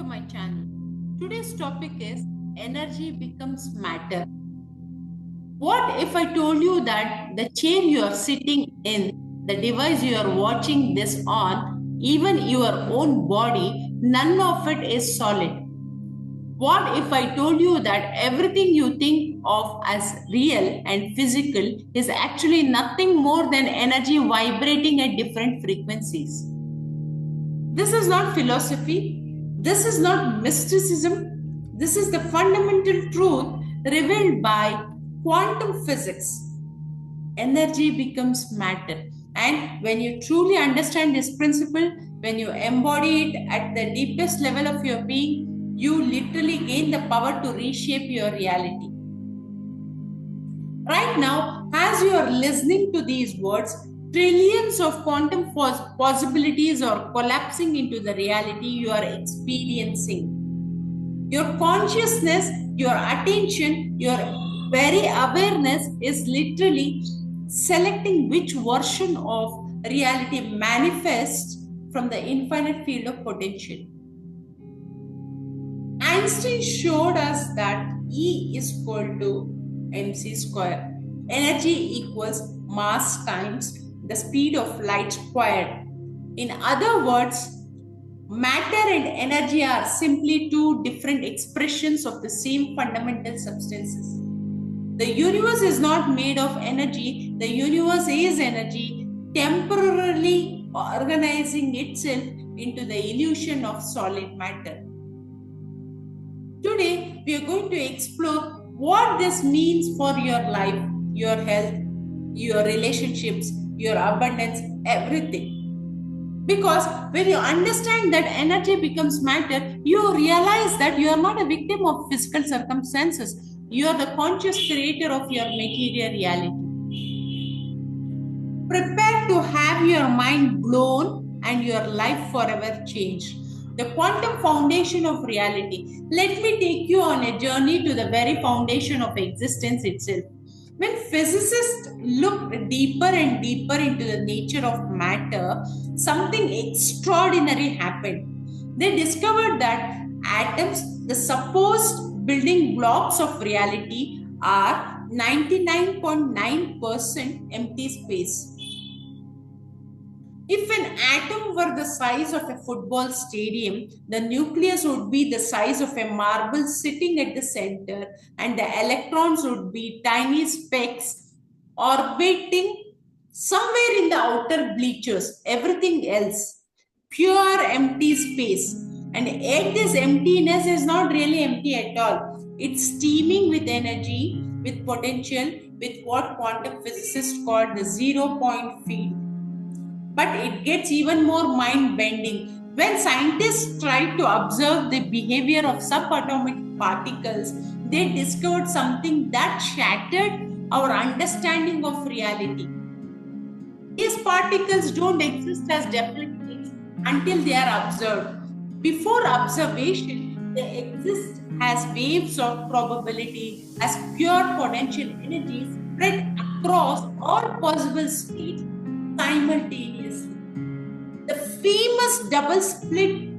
my channel. Today's topic is energy becomes matter. What if I told you that the chair you are sitting in, the device you are watching this on, even your own body, none of it is solid? What if I told you that everything you think of as real and physical is actually nothing more than energy vibrating at different frequencies? This is not philosophy. This is not mysticism. This is the fundamental truth revealed by quantum physics. Energy becomes matter. And when you truly understand this principle, when you embody it at the deepest level of your being, you literally gain the power to reshape your reality. Right now, as you are listening to these words, trillions of quantum possibilities are collapsing into the reality you are experiencing. Your consciousness, your attention, your very awareness is literally selecting which version of reality manifests from the infinite field of potential. Einstein showed us that E is equal to mc square. Energy equals mass times the speed of light squared. In other words, matter and energy are simply two different expressions of the same fundamental substances. The universe is not made of energy. The universe is energy temporarily organizing itself into the illusion of solid matter. Today, we are going to explore what this means for your life, your health, your relationships, your abundance, everything. Because when you understand that energy becomes matter, you realize that you are not a victim of physical circumstances. You are the conscious creator of your material reality. Prepare to have your mind blown and your life forever changed. The quantum foundation of reality. Let me take you on a journey to the very foundation of existence itself. When physicists looked deeper and deeper into the nature of matter, something extraordinary happened. They discovered that atoms, the supposed building blocks of reality, are 99.9% empty space. If an atom were the size of a football stadium, the nucleus would be the size of a marble sitting at the center, and the electrons would be tiny specks orbiting somewhere in the outer bleachers. Everything else, pure empty space. And yet this emptiness is not really empty at all. It's teeming with energy, with potential, with what quantum physicists call the 0-point field. But it gets even more mind-bending. When scientists tried to observe the behavior of subatomic particles, they discovered something that shattered our understanding of reality. These particles don't exist as definite things until they are observed. Before observation, they exist as waves of probability, as pure potential energy spread across all possible states simultaneously. The famous double slit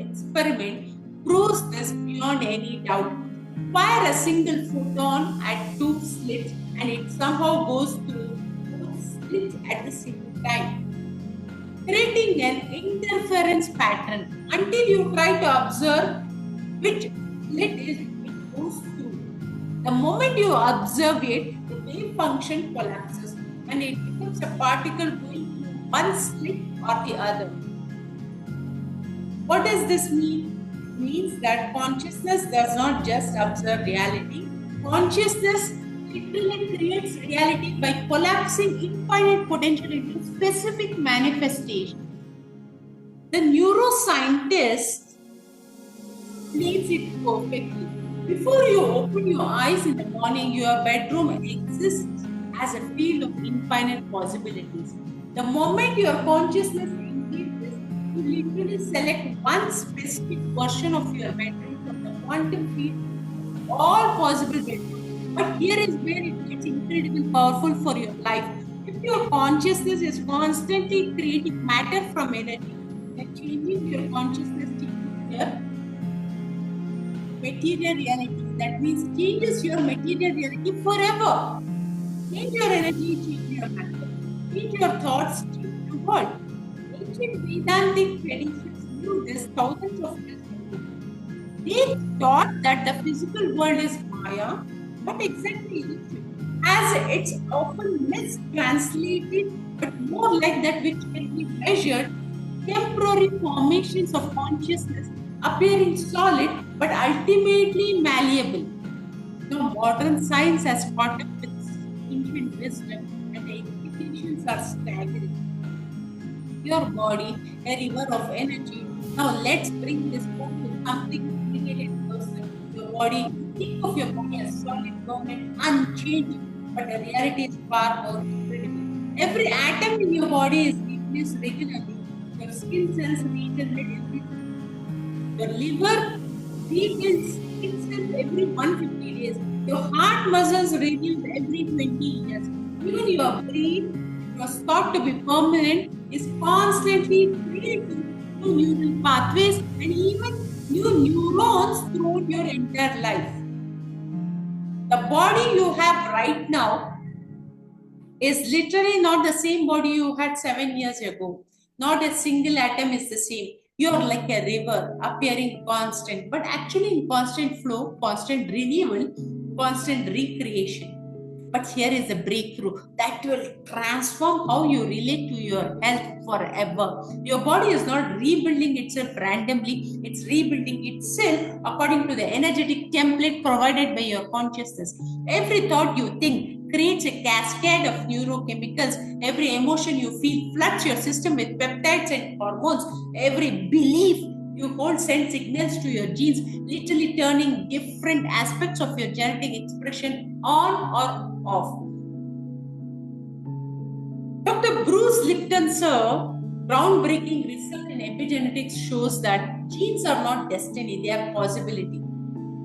experiment proves this beyond any doubt. Fire a single photon at two slits and it somehow goes through both slits at the same time, creating an interference pattern until you try to observe which slit it goes through. The moment you observe it, the wave function collapses and it becomes a particle going through one slit or the other. What does this mean? It means that consciousness does not just observe reality. Consciousness literally creates reality by collapsing infinite potential into specific manifestation. The neuroscientist explains it perfectly. Before you open your eyes in the morning, your bedroom exists as a field of infinite possibilities. The moment your consciousness engages, you literally select one specific version of your bedroom from the quantum field of all possible bedrooms. But here is where it gets incredibly powerful for your life. If your consciousness is constantly creating matter from energy, By changing your consciousness changes your material reality. That means changes your material reality forever. Change your energy, change your matter. Change your thoughts, change the world. Ancient Vedantic traditions knew this thousands of years ago. They thought that the physical world is Maya, not exactly illusion, as it's often mistranslated, but more like that which can be measured, temporary formations of consciousness appearing solid but ultimately malleable. Now, modern science has caught up with ancient wisdom, and the implications are staggering. Your body, a river of energy. Now let's bring this home to something real and personal. Your body, you think of your body as solid, permanent, unchanging, but the reality is far more incredible. Every atom in your body is replaced regularly. Your skin cells regenerate every 2 weeks. Your liver rebuilds itself every 150 days. Your heart muscles renew every 20 years. Even your brain, which was thought to be permanent, is constantly creating new neural pathways and even new neurons throughout your entire life. The body you have right now is literally not the same body you had 7 years ago. Not a single atom is the same. You are like a river appearing constant, but actually in constant flow, constant renewal, constant recreation. But here is a breakthrough that will transform how you relate to your health forever. Your body is not rebuilding itself randomly, it's rebuilding itself according to the energetic template provided by your consciousness. Every thought you think creates a cascade of neurochemicals. Every emotion you feel floods your system with peptides and hormones. Every belief you hold send signals to your genes, literally turning different aspects of your genetic expression on or off. Dr. Bruce Lipton's groundbreaking research in epigenetics shows that genes are not destiny, they are possibility.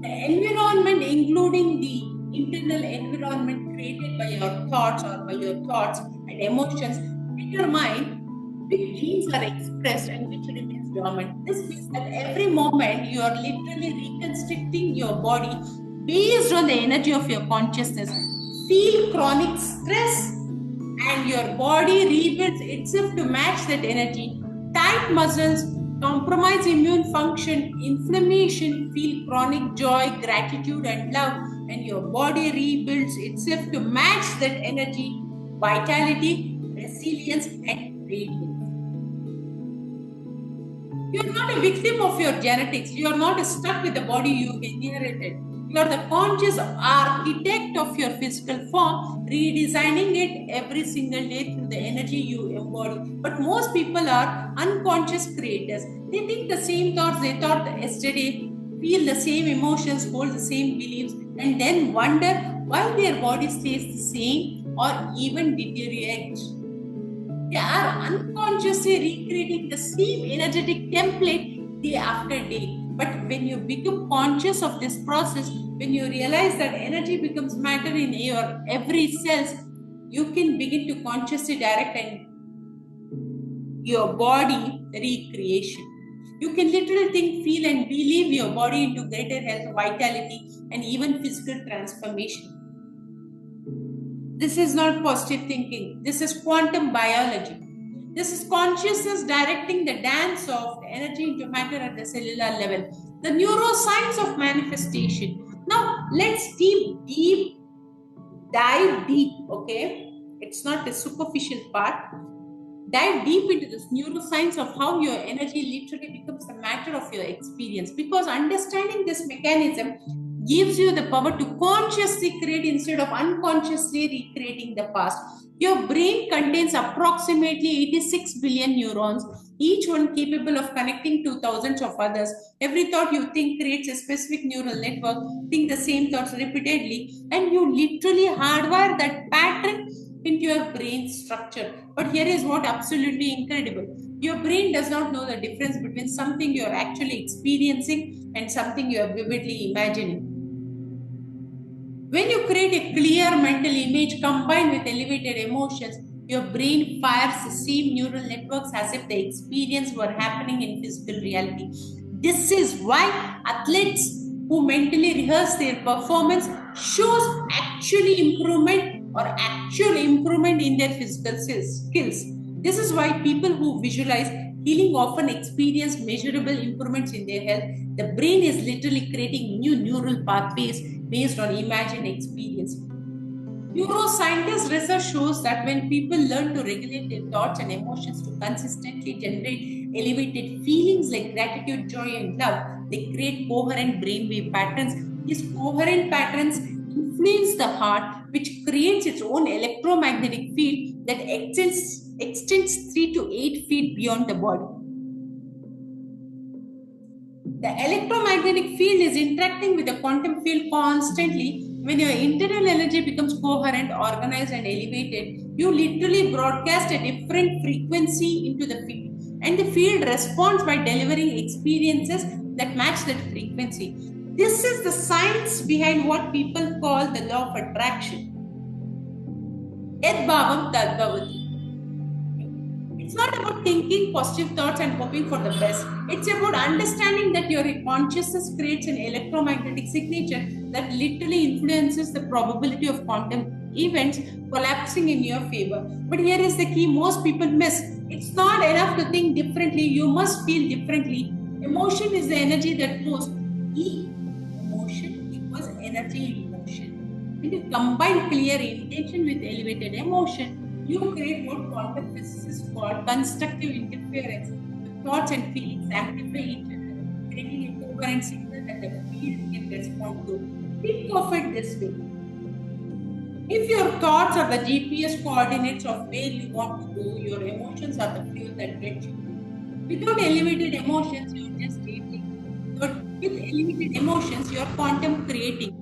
The environment, including the internal environment created by your thoughts or by your thoughts and emotions, determine which genes are expressed and which remains dormant. This means that every moment you are literally reconstructing your body based on the energy of your consciousness. Feel chronic stress and your body rebuilds itself to match that energy. Tight muscles, compromise immune function, inflammation, feel chronic joy, gratitude, and love, and your body rebuilds itself to match that energy, vitality, resilience, and radiance. You're not a victim of your genetics. You're not stuck with the body you inherited. You're the conscious architect of your physical form, redesigning it every single day through the energy you embody. But most people are unconscious creators. They think the same thoughts they thought yesterday, feel the same emotions, hold the same beliefs, and then wonder why their body stays the same or even deteriorates. They are unconsciously recreating the same energetic template day after day. But when you become conscious of this process, when you realize that energy becomes matter in your every cells, you can begin to consciously direct and your body recreation. You can literally think, feel, and believe your body into greater health, vitality, and even physical transformation. This is not positive thinking. This is quantum biology. This is consciousness directing the dance of energy into matter at the cellular level. The neuroscience of manifestation. Now, let's dive deep, okay? It's not a superficial part. Dive deep into this neuroscience of how your energy literally becomes a matter of your experience, because understanding this mechanism gives you the power to consciously create instead of unconsciously recreating the past. Your brain contains approximately 86 billion neurons, each one capable of connecting to thousands of others. Every thought you think creates a specific neural network. Think the same thoughts repeatedly, and you literally hardwire that pattern into your brain structure. But here is what absolutely incredible. Your brain does not know the difference between something you are actually experiencing and something you are vividly imagining. When you create a clear mental image combined with elevated emotions, Your brain fires the same neural networks as if the experience were happening in physical reality. This is why athletes who mentally rehearse their performance shows actual improvement in their physical skills. This is why people who visualize healing often experience measurable improvements in their health. The brain is literally creating new neural pathways based on imagined experience. Neuroscientist research shows that when people learn to regulate their thoughts and emotions to consistently generate elevated feelings like gratitude, joy, and love, they create coherent brainwave patterns. These coherent patterns influence the heart, which creates its own electromagnetic field that extends 3 to 8 feet beyond the body. The electromagnetic field is interacting with the quantum field constantly. When your internal energy becomes coherent, organized, and elevated, you literally broadcast a different frequency into the field. And the field responds by delivering experiences that match that frequency. This is the science behind what people call the law of attraction. Yad bhavam tad bhavati. It's not about thinking positive thoughts and hoping for the best. It's about understanding that your consciousness creates an electromagnetic signature that literally influences the probability of quantum events collapsing in your favor. But here is the key most people miss. It's not enough to think differently, you must feel differently. Emotion is the energy that flows. Emotion equals energy in motion. When you combine clear intention with elevated emotion, you create what quantum physicists call constructive interference. The thoughts and feelings amplify each other, creating a coherent signal that the field can respond to. Think of it this way. If your thoughts are the GPS coordinates of where you want to go, your emotions are the fuel that gets you. Without elevated emotions, you're just dating. But with elevated emotions, you're quantum creating.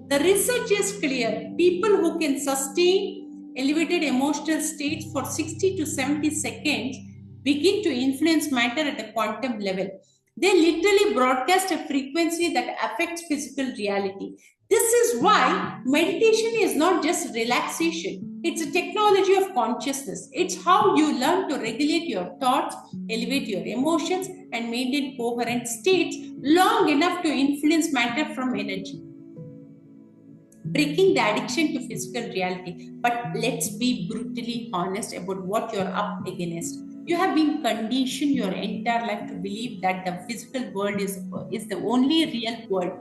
The research is clear. People who can sustain elevated emotional states for 60 to 70 seconds begin to influence matter at a quantum level. They literally broadcast a frequency that affects physical reality. This is why meditation is not just relaxation, it's a technology of consciousness. It's how you learn to regulate your thoughts, elevate your emotions, and maintain coherent states long enough to influence matter from energy, breaking the addiction to physical reality. But let's be brutally honest about what you're up against. You have been conditioned your entire life to believe that the physical world is the only real world.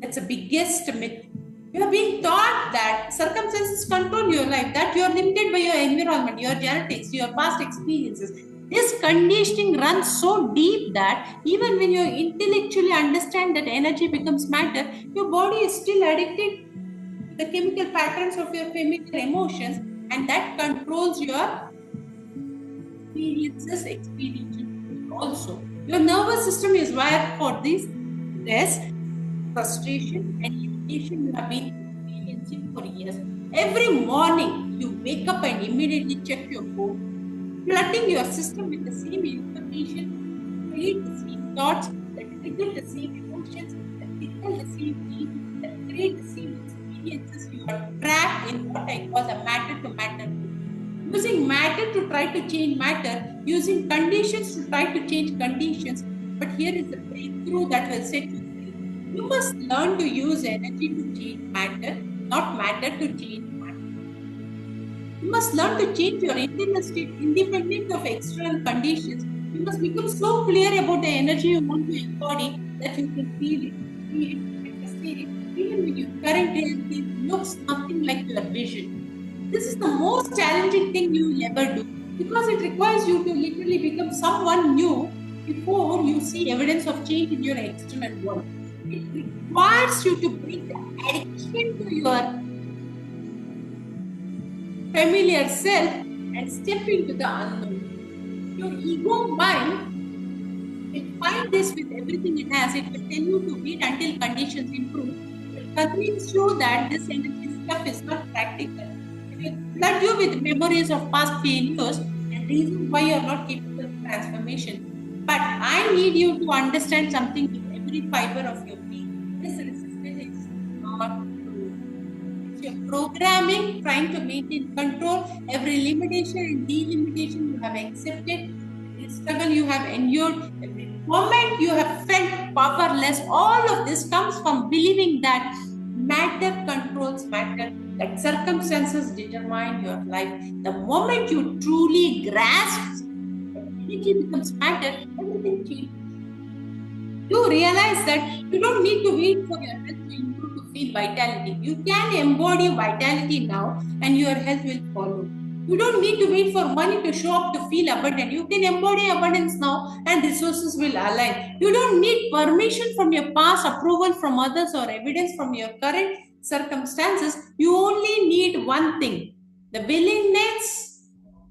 That's the biggest myth. You are being taught that circumstances control your life, that you are limited by your environment, your genetics, your past experiences. This conditioning runs so deep that even when you intellectually understand that energy becomes matter, your body is still addicted to the chemical patterns of your familiar emotions, and that controls your experiences also. Your nervous system is wired for this stress, frustration, and irritation you have been experiencing for years. Every morning, you wake up and immediately check your phone, flooding your system with the same information, create the same thoughts, that trigger the same emotions, that trigger the same feelings, that create the same experiences. You are trapped in what I call the matter to matter loop. Using matter to try to change matter, using conditions to try to change conditions. But here is the breakthrough that will set you free. You must learn to use energy to change matter, not matter to change matter. You must learn to change your internal state independent of external conditions. You must become so clear about the energy you want to embody that you can feel it, and sustain it, even when your current reality looks nothing like your vision. This is the most challenging thing you will ever do because it requires you to literally become someone new before you see evidence of change in your external world. It requires you to break the addiction to your familiar self and step into the unknown. Your ego mind will find this with everything it has. It will tell you to wait until conditions improve. It will convince you that this energy stuff is not practical. It will flood you with memories of past failures and reasons why you are not capable of transformation. But I need you to understand something with every fiber of your being. This resistance is not true. It's your programming, trying to maintain control, every limitation and delimitation you have accepted, every struggle you have endured, every moment you have felt powerless, all of this comes from believing that matter controls matter, that circumstances determine your life. The moment you truly grasp that energy becomes matter, everything changes. You realize that you don't need to wait for your health to improve to feel vitality. You can embody vitality now and your health will follow. You don't need to wait for money to show up to feel abundant. You can embody abundance now and resources will align. You don't need permission from your past, approval from others, or evidence from your current circumstances. You only need one thing: the willingness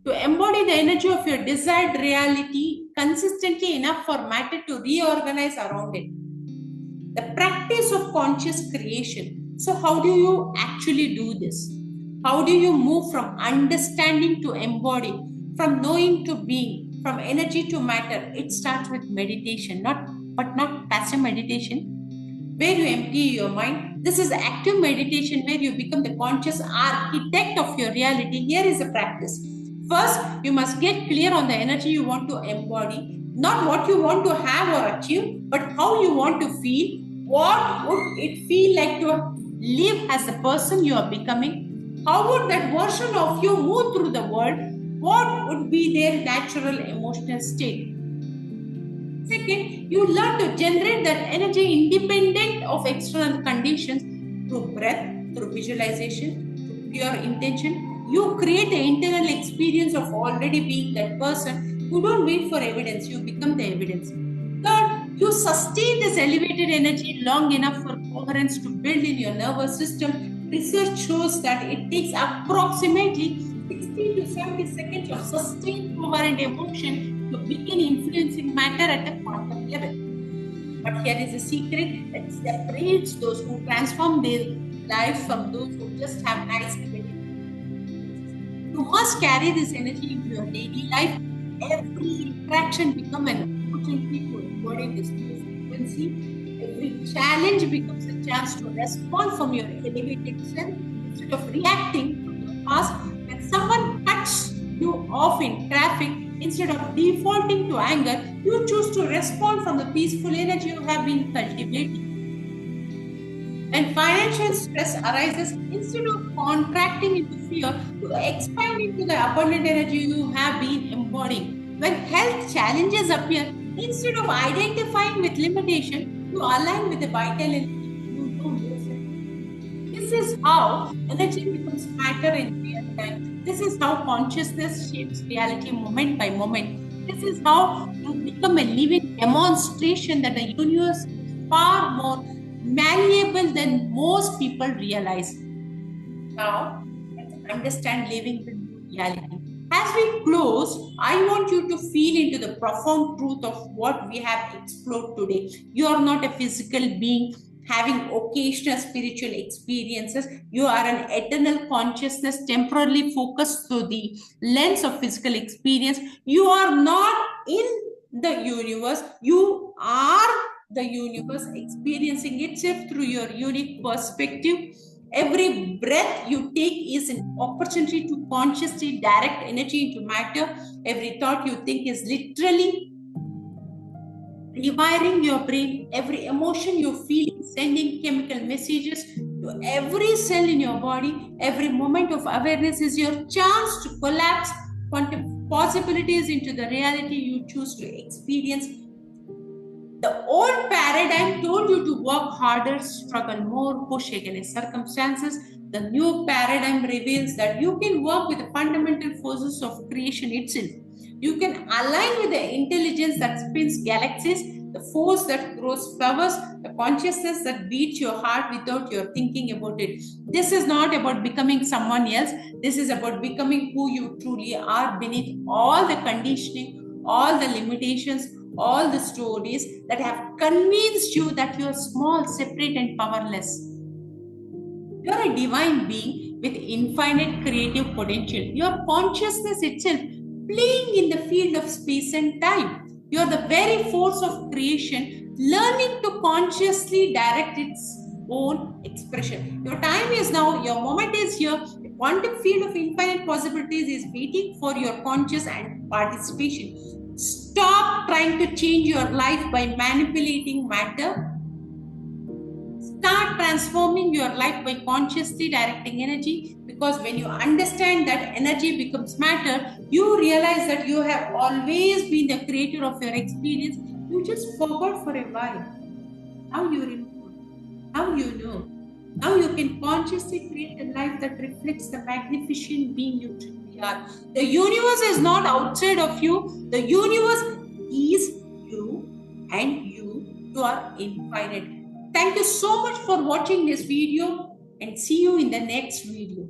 to embody the energy of your desired reality consistently enough for matter to reorganize around it. The practice of conscious creation. So, how do you actually do this? How do you move from understanding to embody, from knowing to being, from energy to matter? It starts with meditation, not passive meditation, where you empty your mind. This is active meditation where you become the conscious architect of your reality. Here is the practice. First, you must get clear on the energy you want to embody, not what you want to have or achieve, but how you want to feel. What would it feel like to live as the person you are becoming? How would that version of you move through the world? What would be their natural emotional state? Second, you learn to generate that energy independent of external conditions through breath, through visualization, through pure intention. You create the internal experience of already being that person. You don't wait for evidence, you become the evidence. Third, you sustain this elevated energy long enough for coherence to build in your nervous system. Research shows that it takes approximately 60 to 70 seconds of sustained coherent emotion to begin influencing matter at a quantum level. But here is a secret that separates those who transform their lives from those who just have nice ability. You must carry this energy into your daily life. Every interaction becomes an opportunity to embody this new frequency. Every challenge becomes a chance to respond from your elevated self instead of reacting from your past. When someone cuts you off in traffic, instead of defaulting to anger, you choose to respond from the peaceful energy you have been cultivating. When financial stress arises, instead of contracting into fear, you expand into the abundant energy you have been embodying. When health challenges appear, instead of identifying with limitation, you align with the vital energy you don't listen. This is how energy becomes matter in real time. This is how consciousness shapes reality moment by moment. This is how you become a living demonstration that the universe is far more malleable than most people realize. Now, let's understand living the new reality. As we close, I want you to feel into the profound truth of what we have explored today. You are not a physical being having occasional spiritual experiences. You are an eternal consciousness temporarily focused through the lens of physical experience. You are not in the universe. You are the universe experiencing itself through your unique perspective. Every breath you take is an opportunity to consciously direct energy into matter. Every thought you think is literally rewiring your brain. Every emotion you feel is sending chemical messages to every cell in your body. Every moment of awareness is your chance to collapse quantum possibilities into the reality you choose to experience. The old paradigm told you to work harder, struggle more, push against circumstances. The new paradigm reveals that you can work with the fundamental forces of creation itself. You can align with the intelligence that spins galaxies, the force that grows flowers, the consciousness that beats your heart without your thinking about it. This is not about becoming someone else. This is about becoming who you truly are beneath all the conditioning, all the limitations, all the stories that have convinced you that you are small, separate, and powerless. You are a divine being with infinite creative potential. Your consciousness itself playing in the field of space and time. You are the very force of creation, learning to consciously direct its own expression. Your time is now, your moment is here. A quantum field of infinite possibilities is waiting for your conscious and participation. Stop trying to change your life by manipulating matter. Start transforming your life by consciously directing energy, because when you understand that energy becomes matter, you realize that you have always been the creator of your experience. You just forgot for a while. Now you remember. Now you know. Now you can consciously create a life that reflects the magnificent being you truly are. The universe is not outside of you. The universe is you, and you are infinite. Thank you so much for watching this video, and see you in the next video.